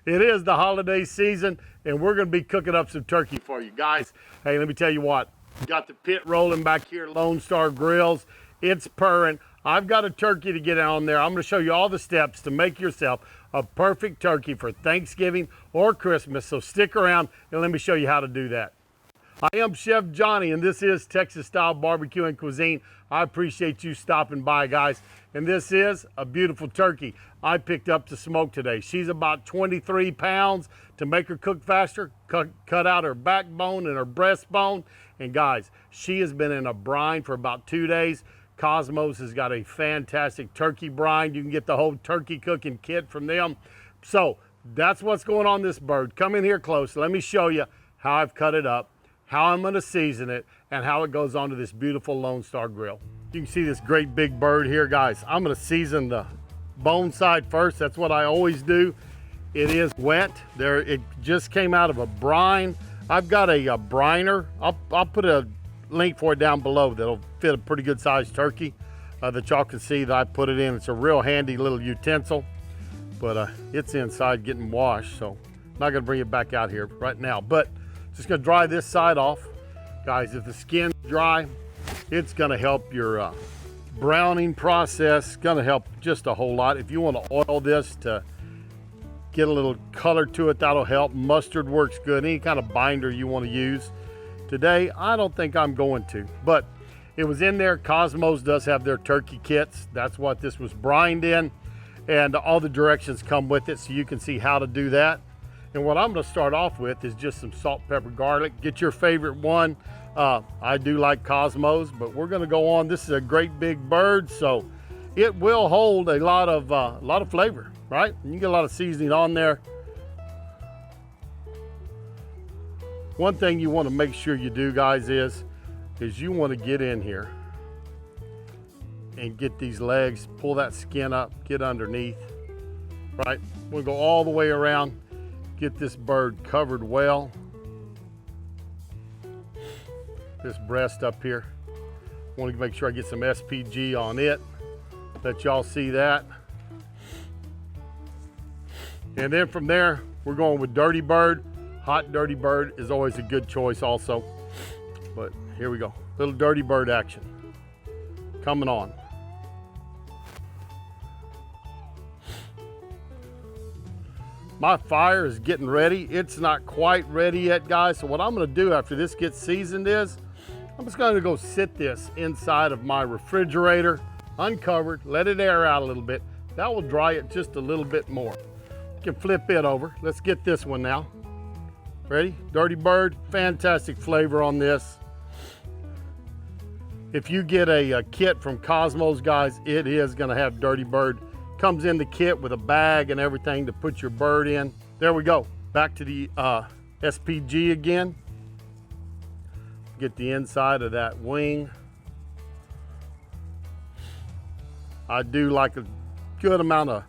It is the holiday season, and we're going to be cooking up some turkey for you guys. Hey, let me tell you what. Got the pit rolling back here, Lone Star Grills. It's purring. I've got a turkey to get on there. I'm going to show you all the steps to make yourself a perfect turkey for Thanksgiving or Christmas. So stick around and let me show you how to do that. I am Chef Johnny, and this is Texas Style Barbecue and Cuisine. I appreciate you stopping by, guys. And this is a beautiful turkey I picked up to smoke today. She's about 23 pounds. To make her cook faster, cut out her backbone and her breastbone. And guys, she has been in a brine for about 2 days. Cosmos has got a fantastic turkey brine. You can get the whole turkey cooking kit from them. So that's what's going on this bird. Come in here close. Let me show you how I've cut it up, how I'm going to season it, and how it goes onto this beautiful Lone Star grill. You can see this great big bird here, guys. I'm going to season the bone side first. That's what I always do. It is wet. It just came out of a brine. I've got a briner. I'll put a link for it down below that'll fit a pretty good sized turkey that y'all can see that I put it in. It's a real handy little utensil, but it's inside getting washed, so I'm not going to bring it back out here right now. But just going to dry this side off. Guys, if the skin's dry, it's going to help your browning process. Going to help just a whole lot. If you want to oil this to get a little color to it, that'll help. Mustard works good. Any kind of binder you want to use. Today, I don't think I'm going to, but it was in there. Cosmos does have their turkey kits. That's what this was brined in, and all the directions come with it, so you can see how to do that. And what I'm going to start off with is just some salt, pepper, garlic. Get your favorite one. I do like Cosmos, but we're going to go on. This is a great big bird, so it will hold a lot of flavor, right? And you get a lot of seasoning on there. One thing you want to make sure you do, guys, is you want to get in here and get these legs, pull that skin up, get underneath, right? We'll go all the way around, get this bird covered well. This breast up here, want to make sure I get some SPG on it. Let y'all see that. And then from there, we're going with Dirty Bird. Hot Dirty Bird is always a good choice also. But here we go. Little Dirty Bird action coming on. My fire is getting ready. It's not quite ready yet, guys. So what I'm going to do after this gets seasoned is I'm just going to go sit this inside of my refrigerator, uncovered, let it air out a little bit. That will dry it just a little bit more. You can flip it over. Let's get this one now. Ready? Dirty Bird, fantastic flavor on this. If you get a kit from Cosmos, guys, it is gonna have Dirty Bird. Comes in the kit with a bag and everything to put your bird in. There we go. Back to the SPG again. Get the inside of that wing. I do like a good amount of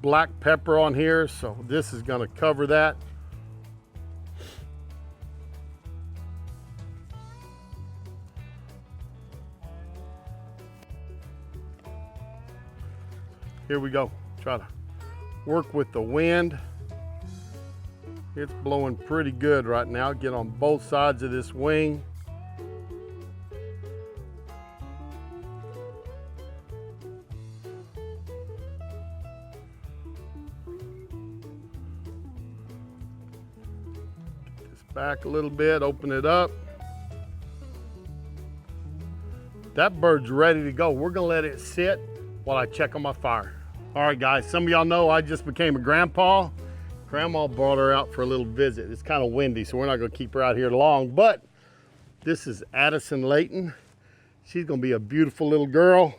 black pepper on here, so this is gonna cover that. Here we go. Try to work with the wind. It's blowing pretty good right now. Get on both sides of this wing. Get this back a little bit, open it up. That bird's ready to go. We're gonna let it sit while I check on my fire. All right, guys, some of y'all know I just became a grandpa. Grandma brought her out for a little visit. It's kind of windy, so we're not gonna keep her out here long, but this is Addison Layton. She's gonna be a beautiful little girl,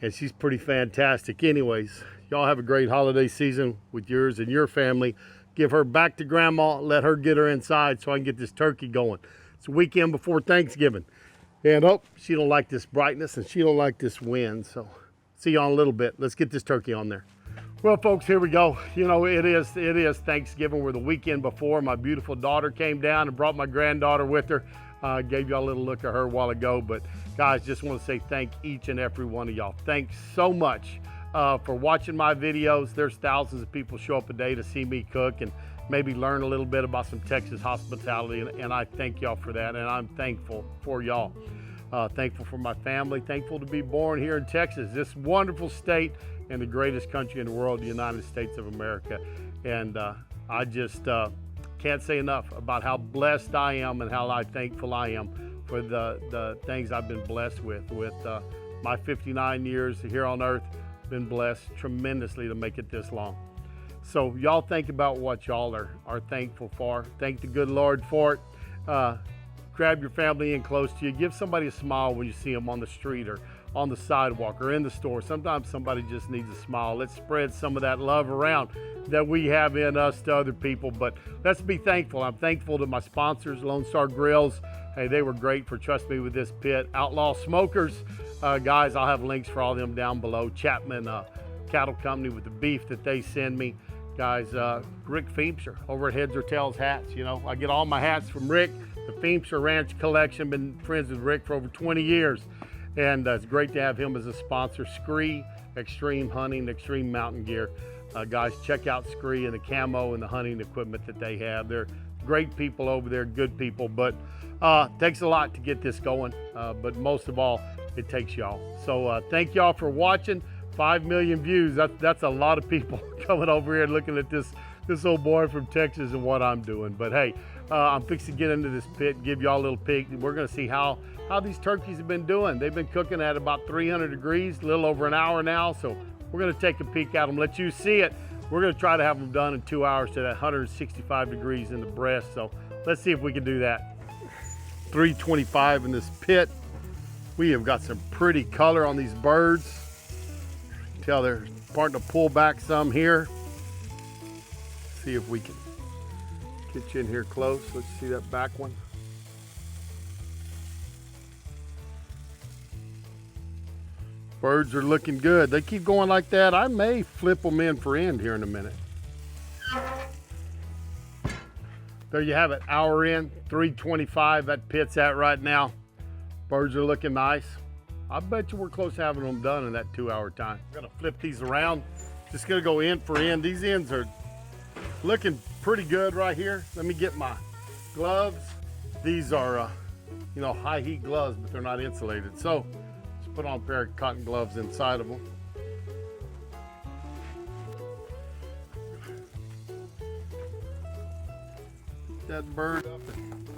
and she's pretty fantastic. Anyways, y'all have a great holiday season with yours and your family. Give her back to Grandma, let her get her inside so I can get this turkey going. It's a weekend before Thanksgiving. And oh, she don't like this brightness and she don't like this wind, so see y'all in a little bit. Let's get this turkey on there. Well, folks, here we go. You know, it is Thanksgiving. We're the weekend before. My beautiful daughter came down and brought my granddaughter with her. Gave y'all a little look at her a while ago. But guys, just want to say thank each and every one of y'all. Thanks so much for watching my videos. There's thousands of people show up a day to see me cook and maybe learn a little bit about some Texas hospitality, and I thank y'all for that, and I'm thankful for y'all. Thankful for my family, thankful to be born here in Texas, this wonderful state and the greatest country in the world, the United States of America. And I just can't say enough about how blessed I am and how thankful I am for the things I've been blessed with my 59 years here on earth. Been blessed tremendously to make it this long. So y'all think about what y'all are thankful for. Thank the good Lord for it. Grab your family in close to you. Give somebody a smile when you see them on the street or on the sidewalk or in the store. Sometimes somebody just needs a smile. Let's spread some of that love around that we have in us to other people. But let's be thankful. I'm thankful to my sponsors, Lone Star Grills. Hey, they were great for trusting me with this pit. Outlaw Smokers, guys, I'll have links for all of them down below. Chapman Cattle Company with the beef that they send me. Guys, Rick Feemster over at Heads or Tails Hats. You know, I get all my hats from Rick. The Feemster Ranch Collection, been friends with Rick for over 20 years. And it's great to have him as a sponsor. Scree, Extreme Hunting, Extreme Mountain Gear. Guys, check out Scree and the camo and the hunting equipment that they have. They're great people over there, good people, but takes a lot to get this going. But most of all, it takes y'all. So thank y'all for watching. 5 million views, that's a lot of people coming over here looking at this old boy from Texas and what I'm doing. But hey, I'm fixing to get into this pit and give y'all a little peek. We're gonna see how these turkeys have been doing. They've been cooking at about 300 degrees, a little over an hour now. So we're gonna take a peek at them, let you see it. We're gonna try to have them done in 2 hours to that 165 degrees in the breast. So let's see if we can do that. 325 in this pit. We have got some pretty color on these birds. Tell they're starting to pull back some here. See if we can get you in here close. Let's see that back one. Birds are looking good. They keep going like that. I may flip them in for end here in a minute. There you have it, hour in, 325, that pit's at right now. Birds are looking nice. I bet you we're close to having them done in that 2 hour time. I'm gonna flip these around. Just gonna go end for end. These ends are looking pretty good right here. Let me get my gloves. These are, you know, high heat gloves, but they're not insulated. So just put on a pair of cotton gloves inside of them. That bird up and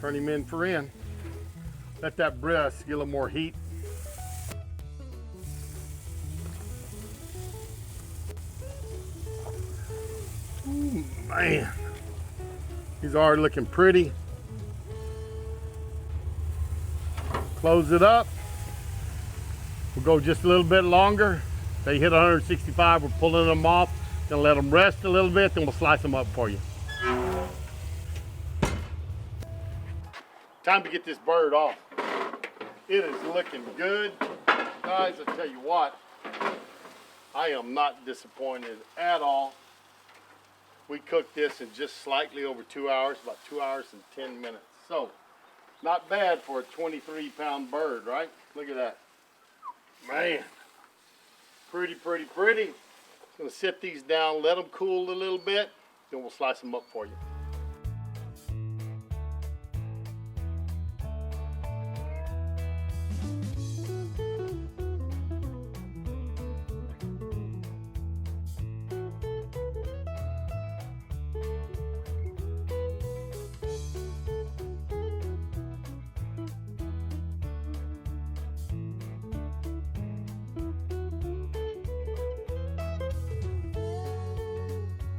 turn him in for end. Let that breast get a little more heat. Ooh, man, these are looking pretty. Close it up. We'll go just a little bit longer. They hit 165, we're pulling them off. Gonna let them rest a little bit, then we'll slice them up for you. Time to get this bird off. It is looking good. Guys, I tell you what, I am not disappointed at all. We cooked this in just slightly over 2 hours, about 2 hours and 10 minutes. So, not bad for a 23-pound bird, right? Look at that. Man, pretty, pretty, pretty. Gonna sit these down, let them cool a little bit, then we'll slice them up for you.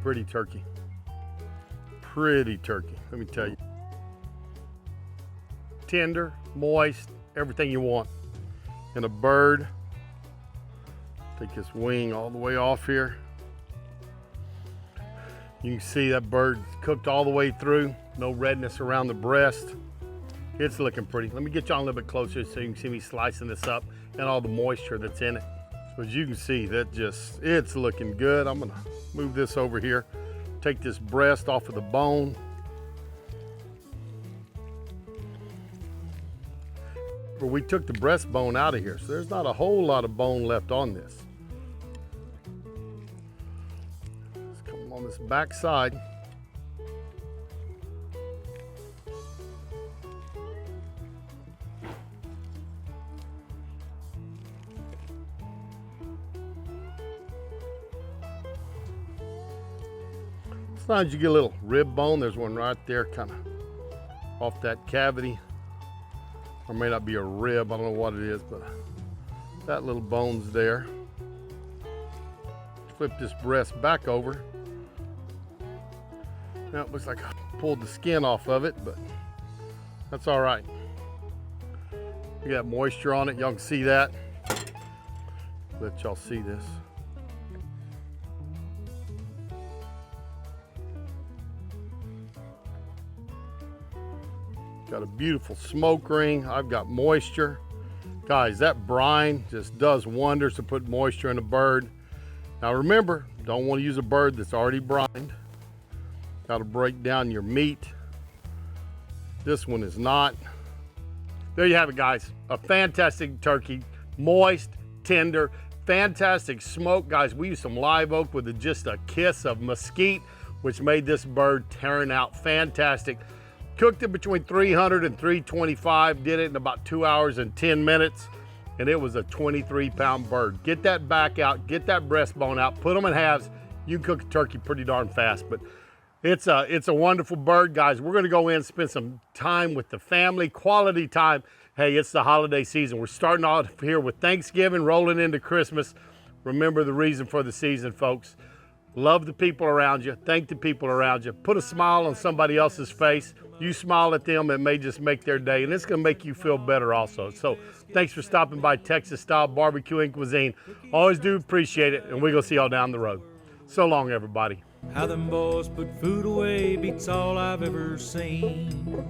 Pretty turkey. Pretty turkey, let me tell you. Tender, moist, everything you want. And a bird. Take this wing all the way off here. You can see that bird cooked all the way through. No redness around the breast. It's looking pretty. Let me get you on a little bit closer so you can see me slicing this up and all the moisture that's in it. So as you can see, it's looking good. I'm gonna move this over here. Take this breast off of the bone. But we took the breastbone out of here, so there's not a whole lot of bone left on this. I'm on this back side. Sometimes you get a little rib bone. There's one right there, kind of off that cavity. Or may not be a rib, I don't know what it is, but that little bone's there. Flip this breast back over. Now it looks like I pulled the skin off of it, but that's all right. We got moisture on it, y'all can see that. Let y'all see this. Got a beautiful smoke ring. I've got moisture. Guys, that brine just does wonders to put moisture in a bird. Now remember, don't want to use a bird that's already brined. Got to break down your meat. This one is not. There you have it, guys. A fantastic turkey. Moist, tender, fantastic smoke. Guys, we used some live oak with just a kiss of mesquite, which made this bird turn out fantastic. Cooked it between 300 and 325, did it in about 2 hours and 10 minutes, and it was a 23-pound bird. Get that back out, get that breastbone out, put them in halves. You can cook a turkey pretty darn fast, but it's a wonderful bird, guys. We're gonna go in and spend some time with the family, quality time. Hey, it's the holiday season. We're starting off here with Thanksgiving, rolling into Christmas. Remember the reason for the season, folks. Love the people around you. Thank the people around you. Put a smile on somebody else's face. You smile at them, it may just make their day, and it's gonna make you feel better also. So thanks for stopping by Texas Style Barbecue and Cuisine. Always do appreciate it, and we're gonna see y'all down the road. So long, everybody. How them boys put food away beats all I've ever seen.